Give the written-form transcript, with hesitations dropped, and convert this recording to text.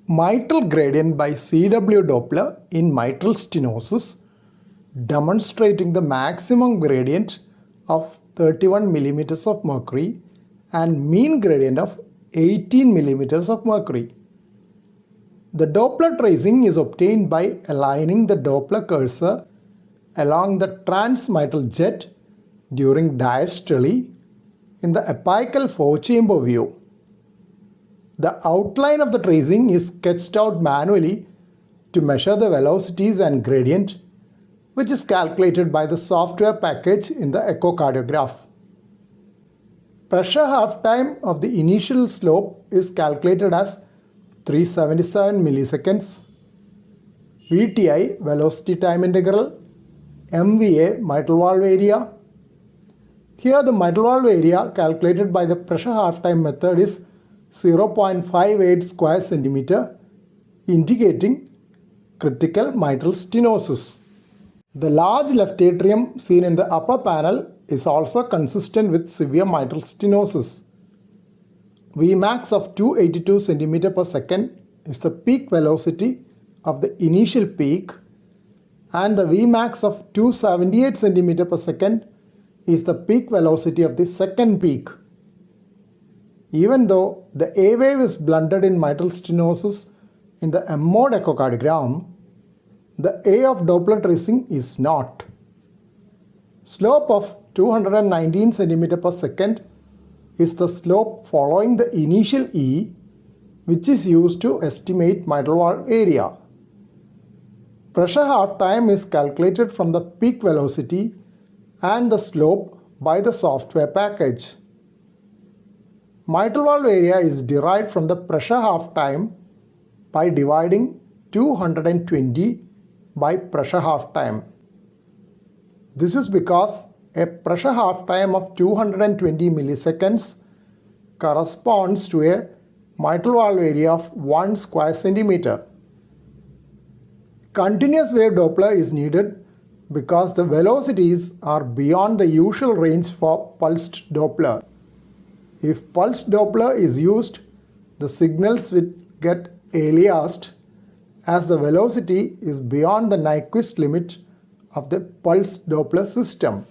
Mitral gradient by CW Doppler in mitral stenosis, demonstrating the maximum gradient of 31 millimeters of mercury and mean gradient of 18 millimeters of mercury. The Doppler tracing is obtained by aligning the Doppler cursor along the transmitral jet during diastole in the apical four-chamber view. The outline of the tracing is sketched out manually to measure the velocities and gradient, which is calculated by the software package in the echocardiograph. Pressure half-time of the initial slope is calculated as 377 milliseconds, VTI velocity time integral, MVA mitral valve area. Here the mitral valve area calculated by the pressure half-time method is 0.58 square centimeter, indicating critical mitral stenosis. The large left atrium seen in the upper panel is also consistent with severe mitral stenosis. Vmax of 282 cm per second is the peak velocity of the initial peak, and the Vmax of 278 cm per second is the peak velocity of the second peak. Even though the A wave is blunted in mitral stenosis in the M-mode echocardiogram, the A of Doppler tracing is not. Slope of 219 cm per second is the slope following the initial E, which is used to estimate mitral valve area. Pressure half-time is calculated from the peak velocity and the slope by the software package. Mitral valve area is derived from the pressure half-time by dividing 220 by pressure half-time. This is because a pressure half-time of 220 milliseconds corresponds to a mitral valve area of 1 square centimeter. Continuous wave Doppler is needed because the velocities are beyond the usual range for pulsed Doppler. If pulsed Doppler is used, the signals will get aliased as the velocity is beyond the Nyquist limit of the pulsed Doppler system.